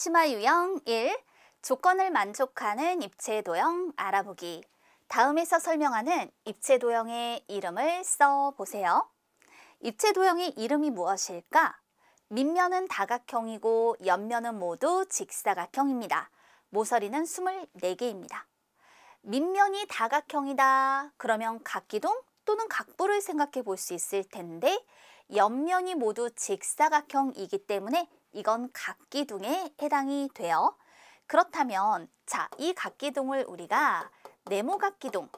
심화 유형 1. 조건을 만족하는 입체 도형 알아보기. 다음에서 설명하는 입체 도형의 이름을 써보세요. 입체 도형의 이름이 무엇일까? 밑면은 다각형이고 옆면은 모두 직사각형입니다. 모서리는 24개입니다. 밑면이 다각형이다. 그러면 각기둥 또는 각부를 생각해 볼 수 있을 텐데 옆면이 모두 직사각형이기 때문에 이건 각기둥에 해당이 돼요. 그렇다면 이 각기둥을 우리가 네모각기둥이라고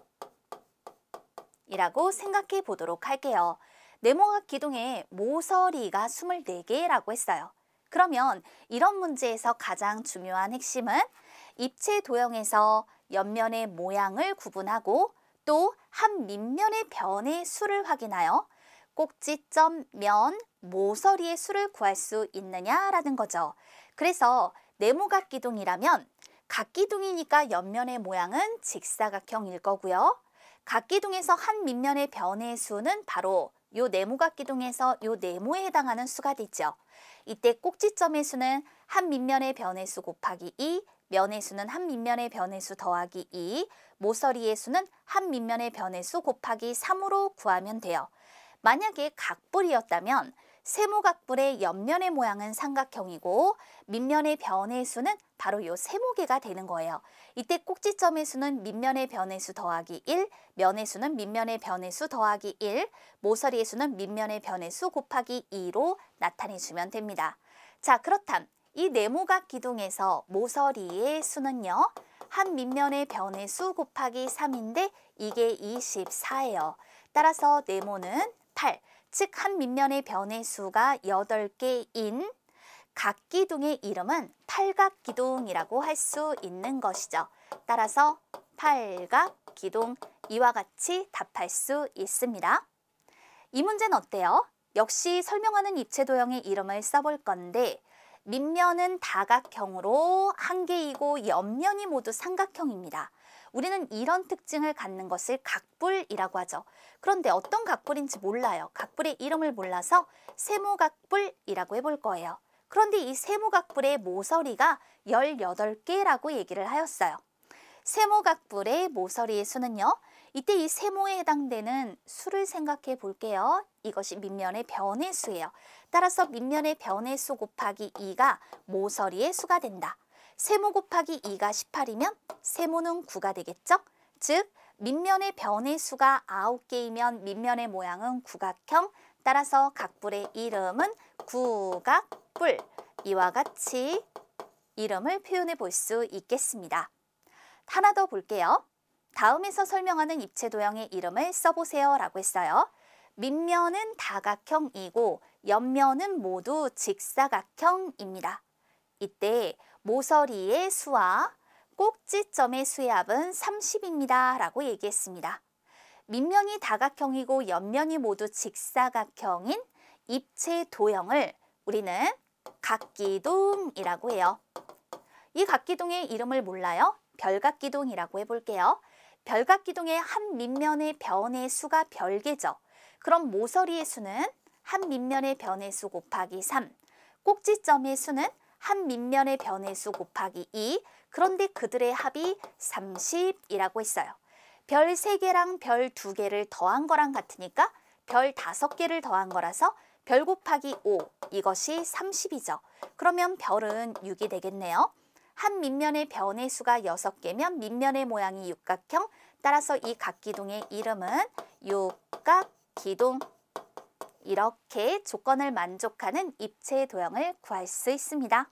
생각해 보도록 할게요. 네모각기둥의 모서리가 24개라고 했어요. 그러면 이런 문제에서 가장 중요한 핵심은 입체 도형에서 옆면의 모양을 구분하고 또 한 밑면의 변의 수를 확인하여 꼭지점, 면, 모서리의 수를 구할 수 있느냐라는 거죠. 그래서 네모각기둥이라면 각기둥이니까 옆면의 모양은 직사각형일 거고요. 각기둥에서 한 밑면의 변의 수는 바로 요 네모각기둥에서 요 네모에 해당하는 수가 되죠. 이때 꼭지점의 수는 한 밑면의 변의 수 곱하기 2, 면의 수는 한 밑면의 변의 수 더하기 2, 모서리의 수는 한 밑면의 변의 수 곱하기 3으로 구하면 돼요. 만약에 각불이었다면 세모각불의 옆면의 모양은 삼각형이고 밑면의 변의 수는 바로 요 세모개가 되는 거예요. 이때 꼭지점의 수는 밑면의 변의 수 더하기 1, 면의 수는 밑면의 변의 수 더하기 1, 모서리의 수는 밑면의 변의 수 곱하기 2로 나타내주면 됩니다. 자, 그렇담 이 네모각 기둥에서 모서리의 수는요. 한 밑면의 변의 수 곱하기 3인데 이게 24예요. 따라서 네모는 8, 즉 한 밑면의 변의 수가 8개인 각기둥의 이름은 팔각기둥이라고 할 수 있는 것이죠. 따라서 팔각기둥 이와 같이 답할 수 있습니다. 이 문제는 어때요? 역시 설명하는 입체 도형의 이름을 써볼 건데 밑면은 다각형으로 한 개이고 옆면이 모두 삼각형입니다. 우리는 이런 특징을 갖는 것을 각불이라고 하죠. 그런데 어떤 각불인지 몰라요. 각불의 이름을 몰라서 세모각불이라고 해볼 거예요. 그런데 이 세모각불의 모서리가 18개라고 얘기를 하였어요. 세모각불의 모서리의 수는요. 이때 이 세모에 해당되는 수를 생각해 볼게요. 이것이 밑면의 변의 수예요. 따라서 밑면의 변의 수 곱하기 2가 모서리의 수가 된다. 세모 곱하기 2가 18이면 세모는 9가 되겠죠? 즉 밑면의 변의 수가 9개이면 밑면의 모양은 구각형, 따라서 각불의 이름은 구각불. 이와 같이 이름을 표현해 볼 수 있겠습니다. 하나 더 볼게요. 다음에서 설명하는 입체 도형의 이름을 써보세요 라고 했어요. 밑면은 다각형이고 옆면은 모두 직사각형입니다. 이때 모서리의 수와 꼭지점의 수의 합은 30입니다 라고 얘기했습니다. 밑면이 다각형이고 옆면이 모두 직사각형인 입체 도형을 우리는 각기둥이라고 해요. 이 각기둥의 이름을 몰라요? 별각기둥이라고 해볼게요. 별각기둥의 한 밑면의 변의 수가 별개죠. 그럼 모서리의 수는 한 밑면의 변의 수 곱하기 3, 꼭지점의 수는 한 밑면의 변의 수 곱하기 2, 그런데 그들의 합이 30이라고 했어요. 별 3개랑 별 2개를 더한 거랑 같으니까 별 5개를 더한 거라서 별 곱하기 5, 이것이 30이죠. 그러면 별은 6이 되겠네요. 한 밑면의 변의 수가 6개면 밑면의 모양이 육각형, 따라서 이 각기둥의 이름은 육각기둥. 이렇게 조건을 만족하는 입체 도형을 구할 수 있습니다.